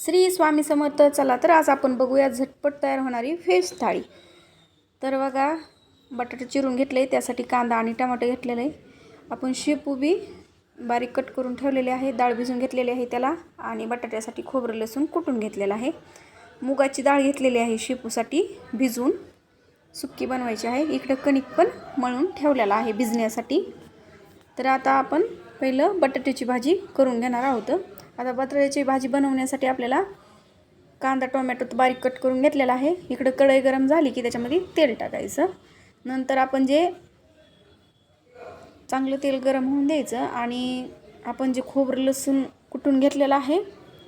श्री स्वामी समर्थ. चला तर आज आपण बघूया झटपट तयार होणारी व्हेज थाळी. तर बघा, बटाटे चिरून घेतले, त्यासाठी कांदा आणि टमाटे घेतलेले आहे. आपण शेपू बी बारीक कट करून ठेवलेले आहे, डाळ भिजून घेतलेली आहे त्याला, आणि बटाट्यासाठी खोबरं लसूण कुटून घेतलेलं आहे. मुगाची डाळ घेतलेली आहे शेपूसाठी भिजून, सुक्की बनवायची आहे. इकडं कणिक पण मळून ठेवलेला आहे भिजण्यासाठी. तर आता आपण पहिलं बटाट्याची भाजी करून घेणार आहोत. आता बटाट्याची भाजी बनवण्यासाठी आपल्याला कांदा टोमॅटो बारीक कट करून घेतलेला आहे. इकडं कढई गरम झाली की त्याच्यामध्ये तेल टाकायचं. नंतर आपण जे चांगलं तेल गरम होऊन द्यायचं आणि आपण जे खोबरं लसूण कुटून घेतलेलं आहे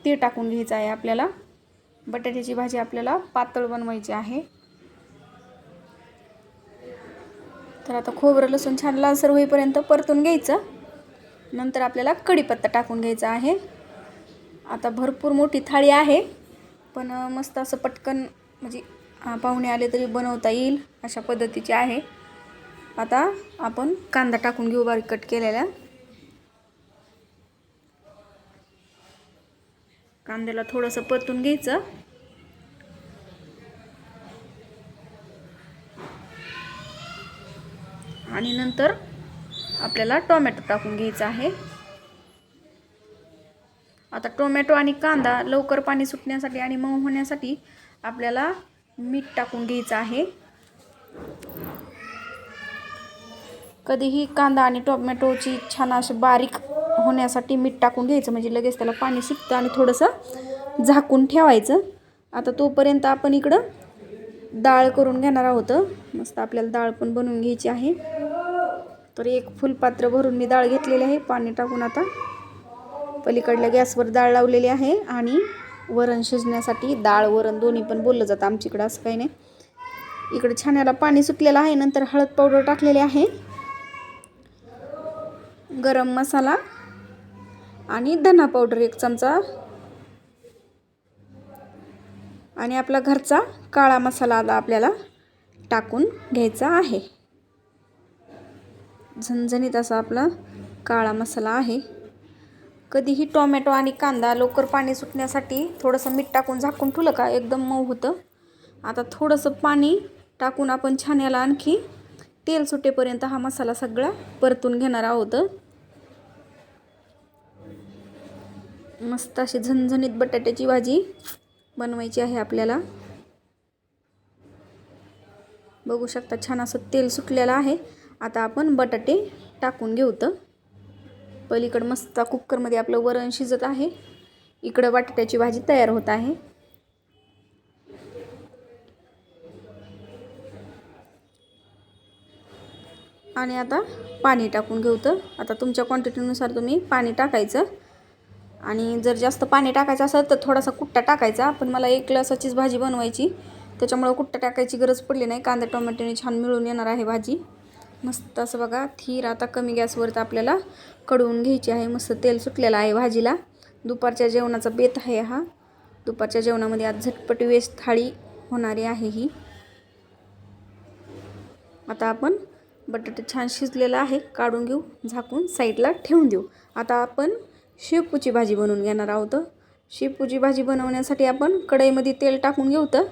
ते टाकून घ्यायचं आहे आपल्याला. बटाट्याची भाजी आपल्याला पातळ बनवायची आहे. तर आता खोबरं लसूण छान लालसर होईपर्यंत परतून घ्यायचं. नंतर आपल्याला कढीपत्ता टाकून घ्यायचा आहे. आता भरपूर मोठी थाळी आहे, पण मस्त असं पटकन म्हणजे पाहुणे आले तरी बनवता येईल अशा पद्धतीची आहे. आता आपण कांदा टाकून घेऊ बारीक कट केलेला. कांद्याला थोडंसं परतून घ्यायचं. आणि नंतर आपल्याला टोमॅटो टाकून घ्यायचा आहे. आता टोमॅटो आणि कांदा लवकर पाणी सुटण्यासाठी आणि मऊ होण्यासाठी आपल्याला मीठ टाकून घ्यायचं आहे. कधीही कांदा आणि टोमॅटोची छान अशी बारीक होण्यासाठी मीठ टाकून घ्यायचं, म्हणजे लगेच त्याला पाणी सुटतं, आणि थोडंसं झाकून ठेवायचं. आता तोपर्यंत आपण इकडं डाळ करून घेणार आहोत. मस्त आपल्याला डाळ पण बनवून घ्यायची आहे. तर एक फुलपात्र भरून मी डाळ घेतलेली आहे पाणी टाकून. आता पलीकडल्या गॅसवर डाळ लावलेली आहे, आणि वरण शिजण्यासाठी डाळ वरण दोन्ही पण बोललं जातं आमच्याकडं, असं काही नाही. इकडे छान याला पाणी सुटलेलं आहे. नंतर हळद पावडर टाकलेली आहे, गरम मसाला आणि धना पावडर 1 चमचा, आणि आपला घरचा काळा मसाला आता आपल्याला टाकून घ्यायचा आहे. झणझणीत असा आपला काळा मसाला आहे. कधीही टोमॅटो आणि कांदा लवकर पाणी सुटण्यासाठी थोडंसं मीठ टाकून झाकून ठेवलं का एकदम मऊ होतं. आता थोडंसं पाणी टाकून आपण छान याला आणखी तेल सुटेपर्यंत हा मसाला सगळा परतून घेणार आहोत. मस्त अशी झणझणीत बटाट्याची भाजी बनवायची आहे आपल्याला. बघू शकता छान असं तेल सुटलेलं आहे. आता आपण बटाटे टाकून घेऊत. पलीकडे मस्त कुकरमध्ये आपलं वरण शिजत आहे, इकडं बटाट्याची भाजी तयार होत आहे. आणि आता पाणी टाकून घेऊत. आता तुमच्या क्वांटिटीनुसार तुम्ही पाणी टाकायचं, आणि जर जास्त पाणी टाकायचं असेल तर थोडासा कुट्टा टाकायचा. पण मला 1 ग्लासाचीच भाजी बनवायची, त्याच्यामुळं कुट्टा टाकायची गरज पडली नाही. कांदा टोमॅटोने छान मिळून येणार आहे भाजी. मस्त असं बघा थीर. आता कमी गॅसवर तर आपल्याला कढवून घ्यायची आहे. मस्त तेल सुटलेलं आहे भाजीला. दुपारच्या जेवणाचा बेत आहे हा. दुपारच्या जेवणामध्ये आज झटपट व्हेज थाळी होणारी आहे ही. आता आपण बटाटे छान शिजलेला आहे, काढून घेऊ, झाकून साईडला ठेवून देऊ. आता आपण शेपूची भाजी बनवून घेणार आहोत. शेपूची भाजी बनवण्यासाठी आपण कढईमध्ये तेल टाकून घेऊ. तर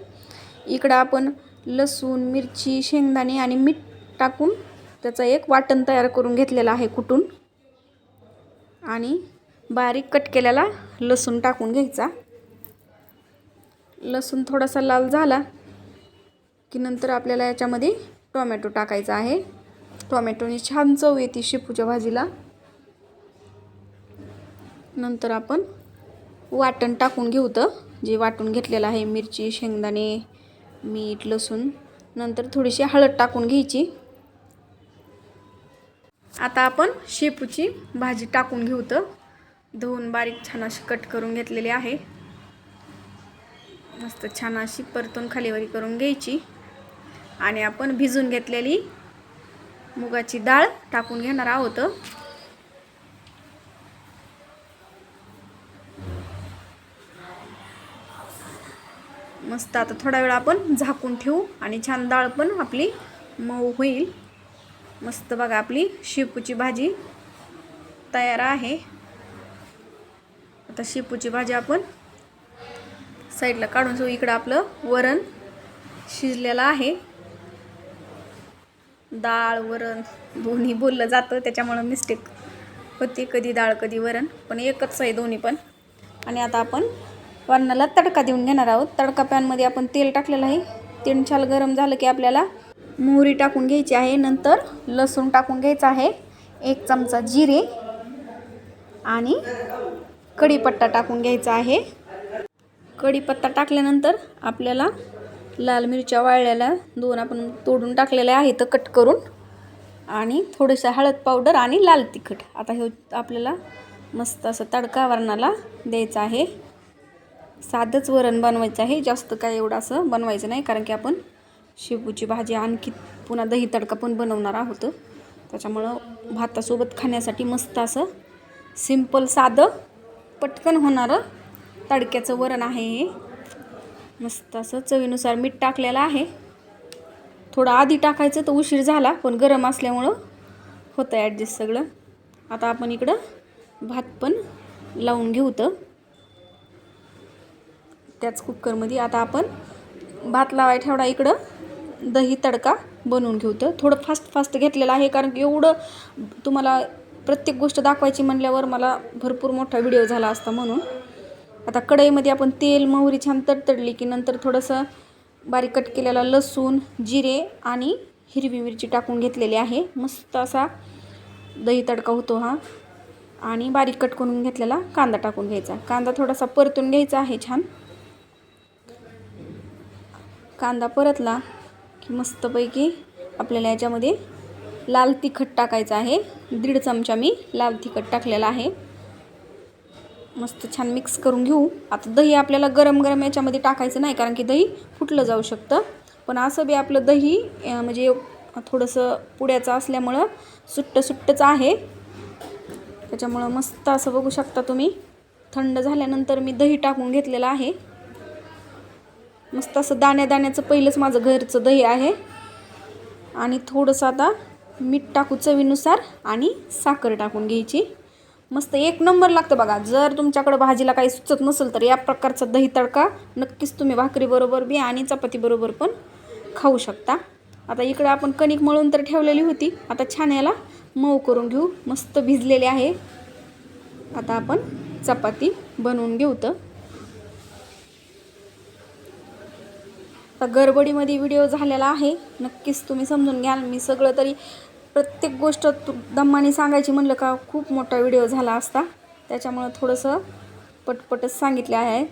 इकडं आपण लसूण, मिरची, शेंगदाणे आणि मीठ टाकून त्याचा एक वाटण तयार करून घेतलेला आहे कुटून, आणि बारीक कट केलेला लसूण टाकून घ्यायचा. लसूण थोडासा लाल झाला की नंतर आपल्याला याच्यामध्ये टोमॅटो टाकायचा आहे. टोमॅटोने छान चव येते शेपूच्या भाजीला. नंतर आपण वाटण टाकून घेऊ. तर जे वाटून घेतलेलं आहे मिरची, शेंगदाणे, मीठ, लसूण, नंतर थोडीशी हळद टाकून घ्यायची. आता आपण शेपूची भाजी टाकून घेऊ. तर धुवून बारीक छान अशी कट करून घेतलेली आहे. मस्त छान अशी परतून खालीवरी करून घ्यायची, आणि आपण भिजून घेतलेली मुगाची डाळ टाकून घेणार आहोत. मस्त आता थोडा वेळ आपण झाकून ठेवू, आणि छान डाळ पण आपली मऊ होईल. मस्त बघा आपली शेपूची भाजी तयार आहे. आता शेपूची भाजी आपण साईडला काढून ठेवू. इकडं आपलं वरण शिजलेलं आहे. डाळ वरण दोन्ही बोललं जातं, त्याच्यामुळं मिस्टेक होते, कधी डाळ कधी वरण, पण एकच आहे दोन्ही पण. आणि आता आपण वरणाला तडका देऊन घेणार आहोत. तडका पॅनमध्ये आपण तेल टाकलेलं आहे. तेल छान गरम झालं की आपल्याला मोहरी टाकून घ्यायची आहे. नंतर लसूण टाकून घ्यायचं आहे. 1 चमचा जिरे आणि कढीपत्ता टाकून घ्यायचा आहे. कढीपत्ता टाकल्यानंतर आपल्याला लाल मिरच्या वाळलेल्या 2 आपण तोडून टाकलेल्या आहेत कट करून, आणि थोडंसं हळद पावडर आणि लाल तिखट. आता हे आपल्याला मस्त असं तडका वरणाला द्यायचा आहे. साधंच वरण बनवायचं आहे, जास्त काय एवढं असं बनवायचं नाही, कारण की आपण शेपूची भाजी आणखी पुन्हा दही तडका पण बनवणार आहोत. त्याच्यामुळं भातासोबत खाण्यासाठी मस्त असं सिंपल साधं पटकन होणारं तडक्याचं वरण आहे हे. मस्त असं चवीनुसार मीठ टाकलेलं आहे. थोडं आधी टाकायचं तर उशीर झाला, पण गरम असल्यामुळं होतं ॲडजस्ट सगळं. आता आपण इकडं भात पण लावून घेऊ तर त्याच कुकरमध्ये. आता आपण भात लावाय ठेवडा इकडं दही तडका बनवून घेऊ. तर थोडं फास्ट घेतलेलं आहे, कारण की एवढं तुम्हाला प्रत्येक गोष्ट दाखवायची म्हणल्यावर मला भरपूर मोठा व्हिडिओ झाला असता. म्हणून आता कढईमध्ये आपण तेल मोहरी छान तडतडली की नंतर थोडंसं बारीक कट केलेला लसूण, जिरे आणि हिरवी मिरची टाकून घेतलेली आहे. मस्त असा दही तडका होतो हा. आणि बारीक कट करून घेतलेला कांदा टाकून घ्यायचा. कांदा थोडासा परतून घ्यायचा आहे छान. कांदा परतला की मस्तपैकी आपल्याला याच्यामध्ये लाल तिखट टाकायचं आहे. 1.5 चमचा मी लाल तिखट टाकलेला आहे. मस्त छान मिक्स करून घेऊ. आता दही आपल्याला गरम गरम याच्यामध्ये टाकायचं नाही, कारण की दही फुटलं जाऊ शकतं. पण असं बी आपलं दही म्हणजे थोडंसं पुड्याचं असल्यामुळं सुट्टच आहे. त्याच्यामुळं मस्त असं बघू शकता तुम्ही. थंड झाल्यानंतर मी दही टाकून घेतलेलं आहे. मस्त असं दाण्याचं पहिलंच माझं घरचं दही आहे. आणि थोडंसं आता मीठ टाकू चवीनुसार आणि साखर टाकून घ्यायची. मस्त 1 नंबर लागतं बघा. जर तुमच्याकडं भाजीला काही सुचत नसेल तर या प्रकारचा दही तडका नक्कीच तुम्ही भाकरीबरोबर बी आणि चपातीबरोबर पण खाऊ शकता. आता इकडं आपण कणिक मळून तर ठेवलेली होती. आता छान याला मऊ करून घेऊ. मस्त भिजलेले आहे. आता आपण चपाती बनवून घेऊ. तर आता गडबडीमध्ये व्हिडिओ झालेला आहे, नक्कीच तुम्ही समजून घ्याल. मी सगळं तरी प्रत्येक गोष्ट दम्माने सांगायची म्हणलं का खूप मोठा व्हिडिओ झाला असता. त्याच्यामुळं थोडंसं पटपटच सांगितले आहे.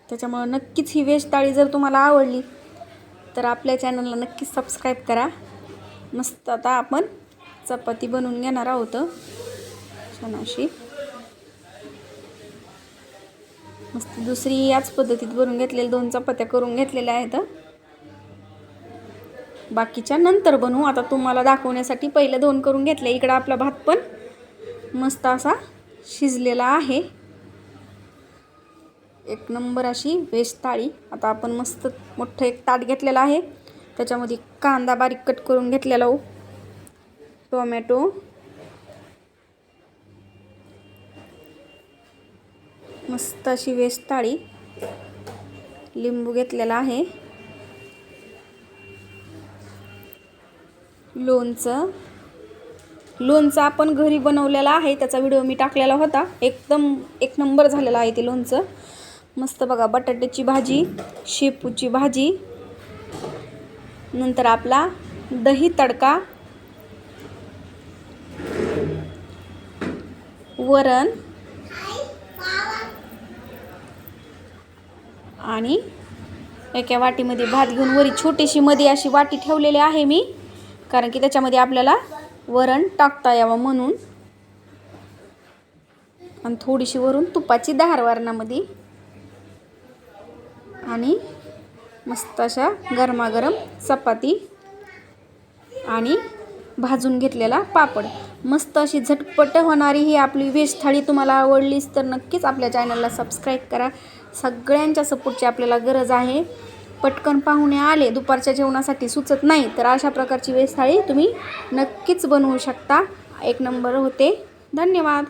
त्याच्यामुळं नक्कीच ही व्हेज थाळी जर तुम्हाला आवडली तर आपल्या चॅनलला नक्कीच सबस्क्राईब करा. मस्त आता आपण चपाती बनवून घेणार आहोत छान अशी. मस्त दुसरी याच पद्धतीत बनवून घेतलेल्या 2 चपात्या करून घेतलेल्या आहेत. बाकीच्या नंतर बनवू. आता तुम्हाला दाखवण्यासाठी पहिले 2 करून घेतले. इकडं आपला भात पण मस्त असा शिजलेला आहे. 1 नंबर अशी व्हेज थाळी. आता आपण मस्त मोठं एक ताट घेतलेलं आहे. त्याच्यामध्ये कांदा बारीक कट करून घेतलेला, टोमॅटो, मस्त अशी व्हेज थाळी, लिंबू घेतलेला आहे, लोणचं आपण घरी बनवलेला आहे. त्याचा व्हिडिओ मी टाकलेला होता. एकदम 1 नंबर झालेला आहे ते लोणचं. मस्त बघा. बटाट्याची भाजी, शेपूची भाजी, नंतर आपला दही तडका, वरण आणि एका वाटीमध्ये भात घेऊन वरी छोटीशी मध्ये अशी वाटी ठेवलेली आहे मी, कारण की त्याच्यामध्ये आपल्याला वरण टाकता यावं म्हणून. आणि थोडीशी वरून तुपाची धार वरणामध्ये, आणि मस्त अशा गरमागरम चपाती आणि भाजून घेतलेला पापड. मस्त अशी झटपट होणारी ही आपली व्हेज थाळी तुम्हाला आवडलीच तर नक्कीच आपल्या चॅनलला सबस्क्राईब करा. सगळ्यांच्या सपोर्टची आपल्याला गरज आहे. पटकन पाहुणे आले, दुपारच्या जेवणासाठी सुचत नाही, तर अशा प्रकारची व्हेज थाळी तुम्ही नक्कीच बनवू शकता. 1 नंबर होते. धन्यवाद.